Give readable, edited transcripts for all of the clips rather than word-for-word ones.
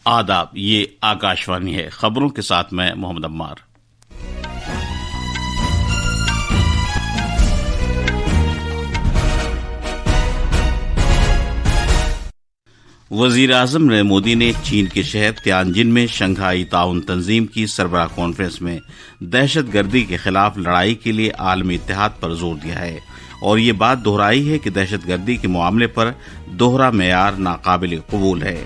آداب، یہ آکاشوانی ہے۔ خبروں کے ساتھ میں محمد عمار۔ وزیر اعظم نریندر مودی نے چین کے شہر تیانجن میں شنگھائی تعاون تنظیم کی سربراہ کانفرنس میں دہشت گردی کے خلاف لڑائی کے لیے عالمی اتحاد پر زور دیا ہے اور یہ بات دہرائی ہے کہ دہشت گردی کے معاملے پر دوہرا معیار ناقابل قبول ہے۔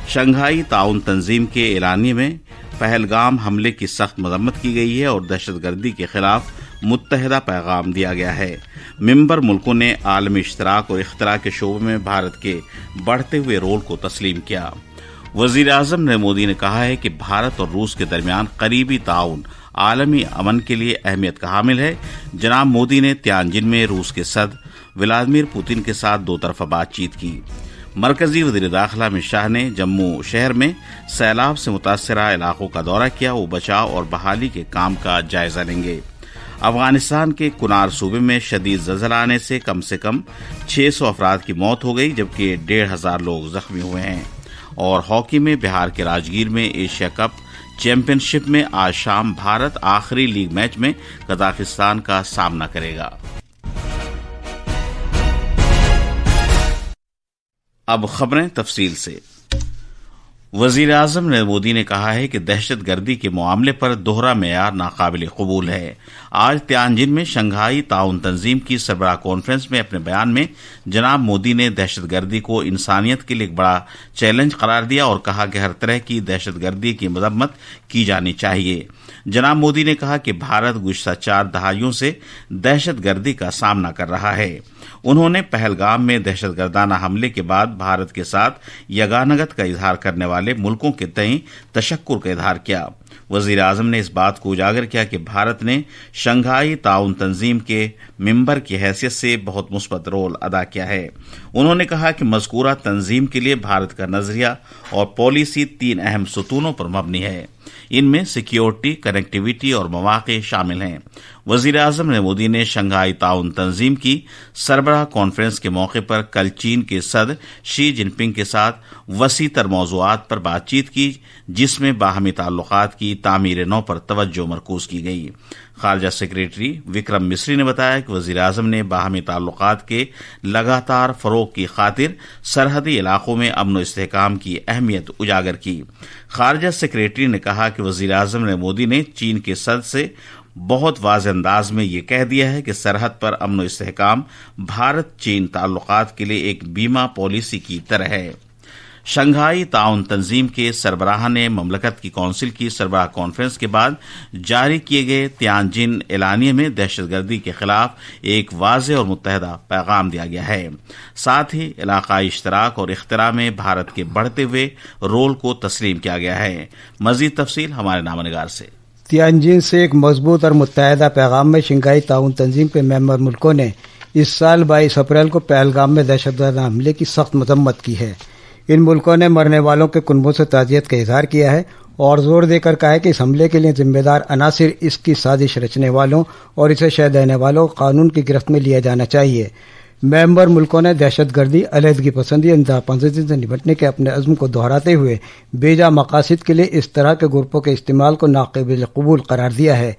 شنگھائی تعاون تنظیم کے اعلامیے میں پہلگام حملے کی سخت مذمت کی گئی ہے اور دہشت گردی کے خلاف متحدہ پیغام دیا گیا ہے۔ ممبر ملکوں نے عالمی اشتراک اور اختراع کے شعبے میں بھارت کے بڑھتے ہوئے رول کو تسلیم کیا۔ وزیر اعظم نریندر مودی نے کہا ہے کہ بھارت اور روس کے درمیان قریبی تعاون عالمی امن کے لیے اہمیت کا حامل ہے۔ جناب مودی نے تیانجن میں روس کے صدر ولادیمیر پوتن کے ساتھ دو طرفہ بات چیت کی۔ مرکزی وزیر داخلہ امت شاہ نے جموں شہر میں سیلاب سے متاثرہ علاقوں کا دورہ کیا۔ وہ بچاؤ اور بحالی کے کام کا جائزہ لیں گے۔ افغانستان کے کنار صوبے میں شدید زلزلہ آنے سے کم 600 افراد کی موت ہو گئی جبکہ 1500 لوگ زخمی ہوئے ہیں۔ اور ہاکی میں بہار کے راجگیر میں ایشیا کپ چیمپئن شپ میں آج شام بھارت آخری لیگ میچ میں قزاقستان کا سامنا کرے گا۔ اب خبریں تفصیل سے۔ وزیر اعظم نریندر مودی نے کہا ہے کہ دہشت گردی کے معاملے پر دوہرا معیار ناقابل قبول ہے۔ آج تیانجن میں شنگھائی تعاون تنظیم کی سربراہ کانفرنس میں اپنے بیان میں جناب مودی نے دہشت گردی کو انسانیت کے لیے ایک بڑا چیلنج قرار دیا اور کہا کہ ہر طرح کی دہشت گردی کی مذمت کی جانی چاہیے۔ جناب مودی نے کہا کہ بھارت گزشتہ 4 دہائیوں سے دہشت گردی کا سامنا کر رہا ہے۔ انہوں نے پہلگام میں دہشت گردانہ حملے کے بعد بھارت کے ساتھ یگانگت کا اظہار کرنے والے ملکوں کے تئیں تشکر کا اظہار کیا۔ وزیر اعظم نے اس بات کو اجاگر کیا کہ بھارت نے شنگھائی تعاون تنظیم کے ممبر کی حیثیت سے بہت مثبت رول ادا کیا ہے۔ انہوں نے کہا کہ مذکورہ تنظیم کے لیے بھارت کا نظریہ اور پالیسی 3 اہم ستونوں پر مبنی ہے۔ ان میں سیکیورٹی، کنیکٹیویٹی اور مواقع شامل ہیں۔ وزیر اعظم نریندر مودی نے شنگھائی تعاون تنظیم کی سربراہ کانفرنس کے موقع پر کل چین کے صدر شی جن پنگ کے ساتھ وسیع تر موضوعات پر بات چیت کی جس میں باہمی تعلقات کی تعمیر نو پر توجہ مرکوز کی گئی۔ خارجہ سیکریٹری وکرم مسری نے بتایا کہ وزیر اعظم نے باہمی تعلقات کے لگاتار فروغ کی خاطر سرحدی علاقوں میں امن و استحکام کی اہمیت اجاگر کی۔ خارجہ سیکریٹری نے کہا کہ وزیر اعظم نریندر مودی نے چین کے صدر سے بہت واضح انداز میں یہ کہہ دیا ہے کہ سرحد پر امن و استحکام بھارت چین تعلقات کے لیے ایک بیمہ پالیسی کی طرح ہے۔ شنگھائی تعاون تنظیم کے سربراہ نے مملکت کی کونسل کی سربراہ کانفرنس کے بعد جاری کیے گئے تیانجن اعلامیے میں دہشت گردی کے خلاف ایک واضح اور متحدہ پیغام دیا گیا ہے۔ ساتھ ہی علاقائی اشتراک اور اختراع میں بھارت کے بڑھتے ہوئے رول کو تسلیم کیا گیا ہے۔ مزید تفصیل ہمارے نامہ نگار سے۔ تیانجن سے ایک مضبوط اور متحدہ پیغام میں شنگھائی تعاون تنظیم کے ممبر ملکوں نے اس سال 22 اپریل کو پہلگام میں دہشت گردانہ حملے کی سخت مذمت کی ہے۔ ان ملکوں نے مرنے والوں کے کنبوں سے تعزیت کا اظہار کیا ہے اور زور دے کر کہا ہے کہ اس حملے کے لیے ذمہ دار عناصر، اس کی سازش رچنے والوں اور اسے شہ دینے والوں کو قانون کی گرفت میں لیا جانا چاہیے۔ ممبر ملکوں نے دہشت گردی، علیحدگی پسندی، انتہا پسندی سے نمٹنے کے اپنے عزم کو دہراتے ہوئے بیجا مقاصد کے لیے اس طرح کے گروپوں کے استعمال کو ناقابل قبول قرار دیا ہے۔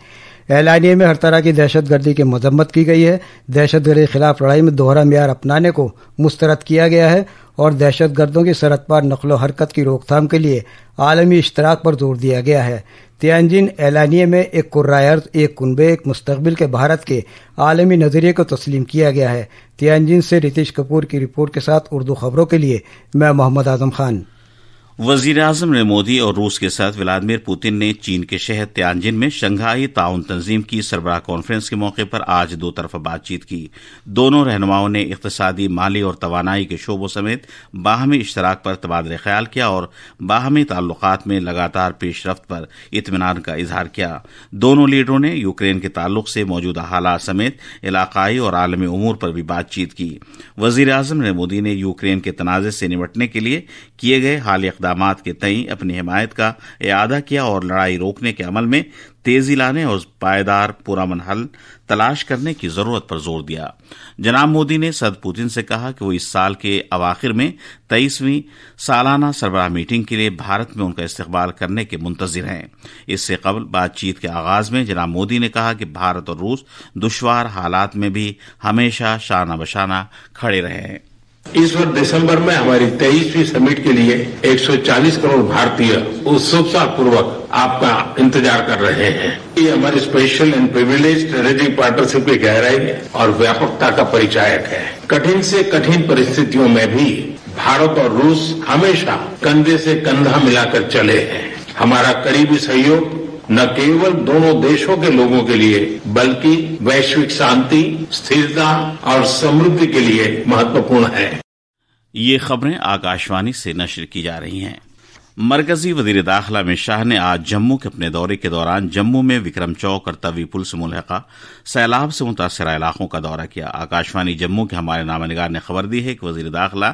اعلامیے میں ہر طرح کی دہشت گردی کی مذمت کی گئی ہے۔ دہشت گردی کے خلاف لڑائی میں دوہرا معیار اپنانے کو مسترد کیا گیا ہے اور دہشت گردوں کی سرحد پار نقل و حرکت کی روک تھام کے لیے عالمی اشتراک پر زور دیا گیا ہے۔ تیانجن اعلامیے میں ایک کرۂ ارض، ایک کنبے، ایک مستقبل کے بھارت کے عالمی نظریے کو تسلیم کیا گیا ہے۔ تیانجن سے رتیش کپور کی رپورٹ کے ساتھ اردو خبروں کے لیے میں محمد اعظم خان۔ وزیر اعظم نریندر مودی اور روس کے صدر ولادیمیر پوتن نے چین کے شہر تیانجن میں شنگھائی تعاون تنظیم کی سربراہ کانفرنس کے موقع پر آج دو طرفہ بات چیت کی۔ دونوں رہنماؤں نے اقتصادی، مالی اور توانائی کے شعبوں سمیت باہمی اشتراک پر تبادلہ خیال کیا اور باہمی تعلقات میں لگاتار پیش رفت پر اطمینان کا اظہار کیا۔ دونوں لیڈروں نے یوکرین کے تعلق سے موجودہ حالات سمیت علاقائی اور عالمی امور پر بھی بات چیت کی۔ وزیر اعظم نریندر مودی نے یوکرین کے تنازع سے نمٹنے کے لیے کیے گئے حالیہ اقدامات کے تئیں اپنی حمایت کا اعادہ کیا اور لڑائی روکنے کے عمل میں تیزی لانے اور پائیدار پرامن حل تلاش کرنے کی ضرورت پر زور دیا۔ جناب مودی نے صدر پوتن سے کہا کہ وہ اس سال کے اواخر میں 23ویں سالانہ سربراہ میٹنگ کے لیے بھارت میں ان کا استقبال کرنے کے منتظر ہیں۔ اس سے قبل بات چیت کے آغاز میں جناب مودی نے کہا کہ بھارت اور روس دشوار حالات میں بھی ہمیشہ شانہ بشانہ کھڑے رہے ہیں۔ اس وقت دسمبر میں ہماری 23ویں سمٹ کے لیے 140 کروڑ بھارتی اتسکتا پوروک آپ کا انتظار کر رہے ہیں۔ یہ ہماری special and privilege strategic partnership کی گہرائی اور ویاپکتا کا پریچایک ہے۔ کٹھن سے کٹھن پرستھتیوں میں بھی بھارت اور روس ہمیشہ کندھے سے کندھا ملا کر چلے ہیں۔ ہمارا قریبی سہیوگ نہ کیول دونوں دیشوں کے لوگوں کے لیے بلکہ ویشوک شانتی، استھرتا اور سمردھی کے لیے مہتوپورن ہے۔ یہ خبریں آکاشوانی سے نشر کی جا رہی ہیں۔ مرکزی وزیر داخلہ امت شاہ نے آج جموں کے اپنے دورے کے دوران جموں میں وکرم چوک اور توی پل سے ملحقہ سیلاب سے متاثرہ علاقوں کا دورہ کیا۔ آکاشوانی جموں کے ہمارے نامہ نگار نے خبر دی ہے کہ وزیر داخلہ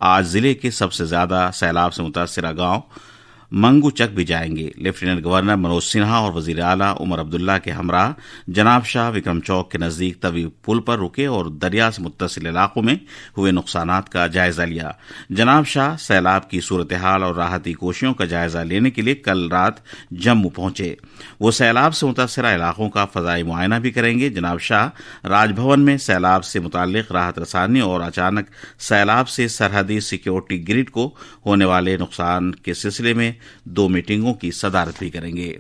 آج ضلع کے سب سے زیادہ سیلاب سے متاثرہ گاؤں منگو چک بھی جائیں گے۔ لیفٹیننٹ گورنر منوج سنہا اور وزیر اعلیٰ عمر عبداللہ کے ہمراہ جناب شاہ وکرم چوک کے نزدیک طویل پل پر رکے اور دریا سے متصل علاقوں میں ہوئے نقصانات کا جائزہ لیا۔ جناب شاہ سیلاب کی صورتحال اور راحتی کوششوں کا جائزہ لینے کے لیے کل رات جموں پہنچے۔ وہ سیلاب سے متاثرہ علاقوں کا فضائی معائنہ بھی کریں گے۔ جناب شاہ راج بھون میں سیلاب سے متعلق راحت رسانی اور اچانک سیلاب سے سرحدی سیکیورٹی گرڈ کو ہونے والے نقصان کے سلسلے میں 2 میٹنگوں کی صدارت بھی کریں گے۔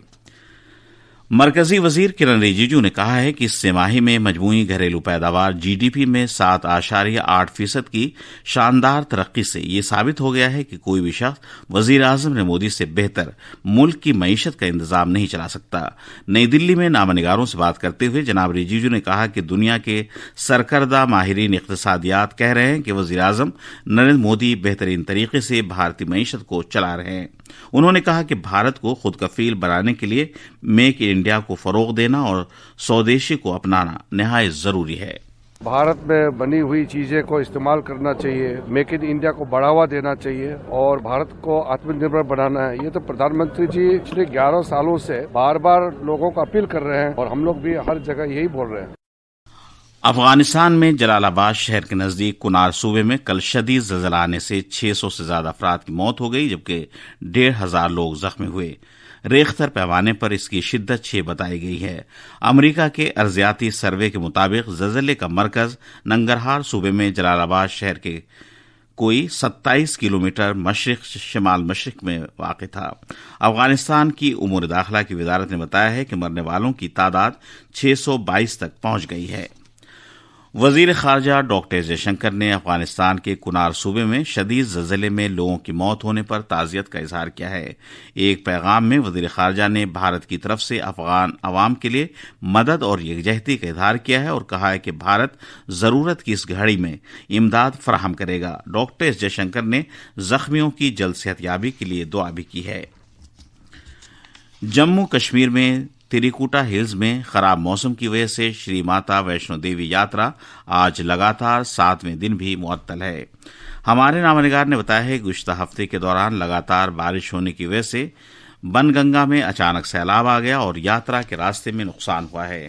مرکزی وزیر کرن رجیجو نے کہا ہے کہ اس سہ ماہی میں مجموعی گھریلو پیداوار GDP میں 7.8% کی شاندار ترقی سے یہ ثابت ہو گیا ہے کہ کوئی بھی شخص وزیر اعظم نے مودی سے بہتر ملک کی معیشت کا انتظام نہیں چلا سکتا۔ نئی دلی میں نامہ نگاروں سے بات کرتے ہوئے جناب رجیجو نے کہا کہ دنیا کے سرکردہ ماہرین اقتصادیات کہہ رہے ہیں کہ وزیر اعظم نریندر مودی بہترین طریقے سے بھارتی معیشت کو چلا رہے ہیں۔ انہوں نے کہا کہ بھارت کو خود کفیل بنانے کے لیے میک ان انڈیا کو فروغ دینا اور سودیشی کو اپنانا نہایت ضروری ہے۔ بھارت میں بنی ہوئی چیزیں کو استعمال کرنا چاہیے، میک ان انڈیا کو بڑھاوا دینا چاہیے اور بھارت کو آتم نربھر بنانا ہے۔ یہ تو پردھان منتری جی پچھلے 11 سالوں سے بار بار لوگوں کو اپیل کر رہے ہیں اور ہم لوگ بھی ہر جگہ یہی بول رہے ہیں۔ افغانستان میں جلال آباد شہر کے نزدیک کنار صوبے میں کل شدید زلزلہ آنے سے 600 سے زیادہ افراد کی موت ہو گئی جبکہ 1,500 لوگ زخمی ہوئے۔ ریختر پیمانے پر اس کی شدت 6 بتائی گئی ہے۔ امریکہ کے ارضیاتی سروے کے مطابق زلزلے کا مرکز ننگرہار صوبے میں جلال آباد شہر کے کوئی 27 کلومیٹر مشرق شمال مشرق میں واقع تھا۔ افغانستان کی امور داخلہ کی وزارت نے بتایا ہے کہ مرنے والوں کی تعداد 622 تک پہنچ گئی ہے۔ وزیر خارجہ ڈاکٹر جے شنکر نے افغانستان کے کنار صوبے میں شدید زلزلے میں لوگوں کی موت ہونے پر تعزیت کا اظہار کیا ہے۔ ایک پیغام میں وزیر خارجہ نے بھارت کی طرف سے افغان عوام کے لیے مدد اور یکجہتی کا اظہار کیا ہے اور کہا ہے کہ بھارت ضرورت کی اس گھڑی میں امداد فراہم کرے گا۔ ڈاکٹر جے شنکر نے زخمیوں کی جلد صحت یابی کے لیے دعا بھی کی ہے۔ جموں کشمیر میں تریکوٹا ہلز میں خراب موسم کی وجہ سے شری ماتا ویشنو دیوی یاترا آج لگاتار 7ویں دن بھی معطل ہے۔ ہمارے نامہ نگار نے بتایا ہے کہ گزشتہ ہفتے کے دوران لگاتار بارش ہونے کی وجہ سے بن گنگا میں اچانک سیلاب آ گیا اور یاترا کے راستے میں نقصان ہوا ہے۔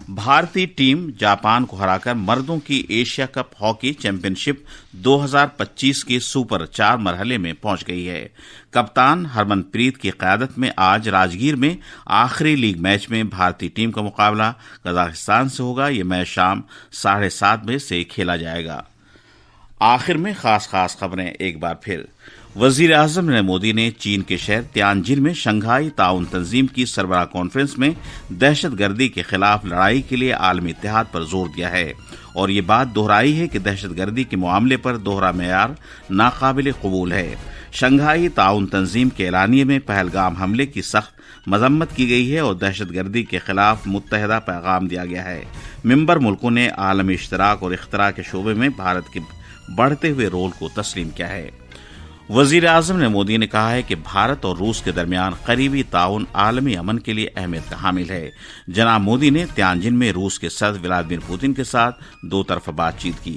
بھارتی ٹیم جاپان کو ہرا کر مردوں کی ایشیا کپ ہاکی چیمپئن شپ 2025 کے سپر 4 مرحلے میں پہنچ گئی ہے۔ کپتان ہرمن پریت کی قیادت میں آج راجگیر میں آخری لیگ میچ میں بھارتی ٹیم کا مقابلہ قزاقستان سے ہوگا۔ یہ میچ شام 7:30 بجے سے کھیلا جائے گا۔ آخر میں خاص خبریں ایک بار پھر۔ وزیر اعظم نریندر مودی نے چین کے شہر تیانجن میں شنگھائی تعاون تنظیم کی سربراہ کانفرنس میں دہشت گردی کے خلاف لڑائی کے لیے عالمی اتحاد پر زور دیا ہے اور یہ بات دہرائی ہے کہ دہشت گردی کے معاملے پر دوہرا معیار ناقابل قبول ہے۔ شنگھائی تعاون تنظیم کے اعلامیے میں پہلگام حملے کی سخت مذمت کی گئی ہے اور دہشت گردی کے خلاف متحدہ پیغام دیا گیا ہے۔ ممبر ملکوں نے عالمی اشتراک اور اختراع کے شعبے میں بھارت کے بڑھتے ہوئے رول کو تسلیم کیا ہے۔ وزیر اعظم نے مودی نے کہا ہے کہ بھارت اور روس کے درمیان قریبی تعاون عالمی امن کے لیے اہمیت کا حامل ہے۔ جناب مودی نے تیانجن میں روس کے صدر ولادیمیر پوتن کے ساتھ 2 طرفہ بات چیت کی۔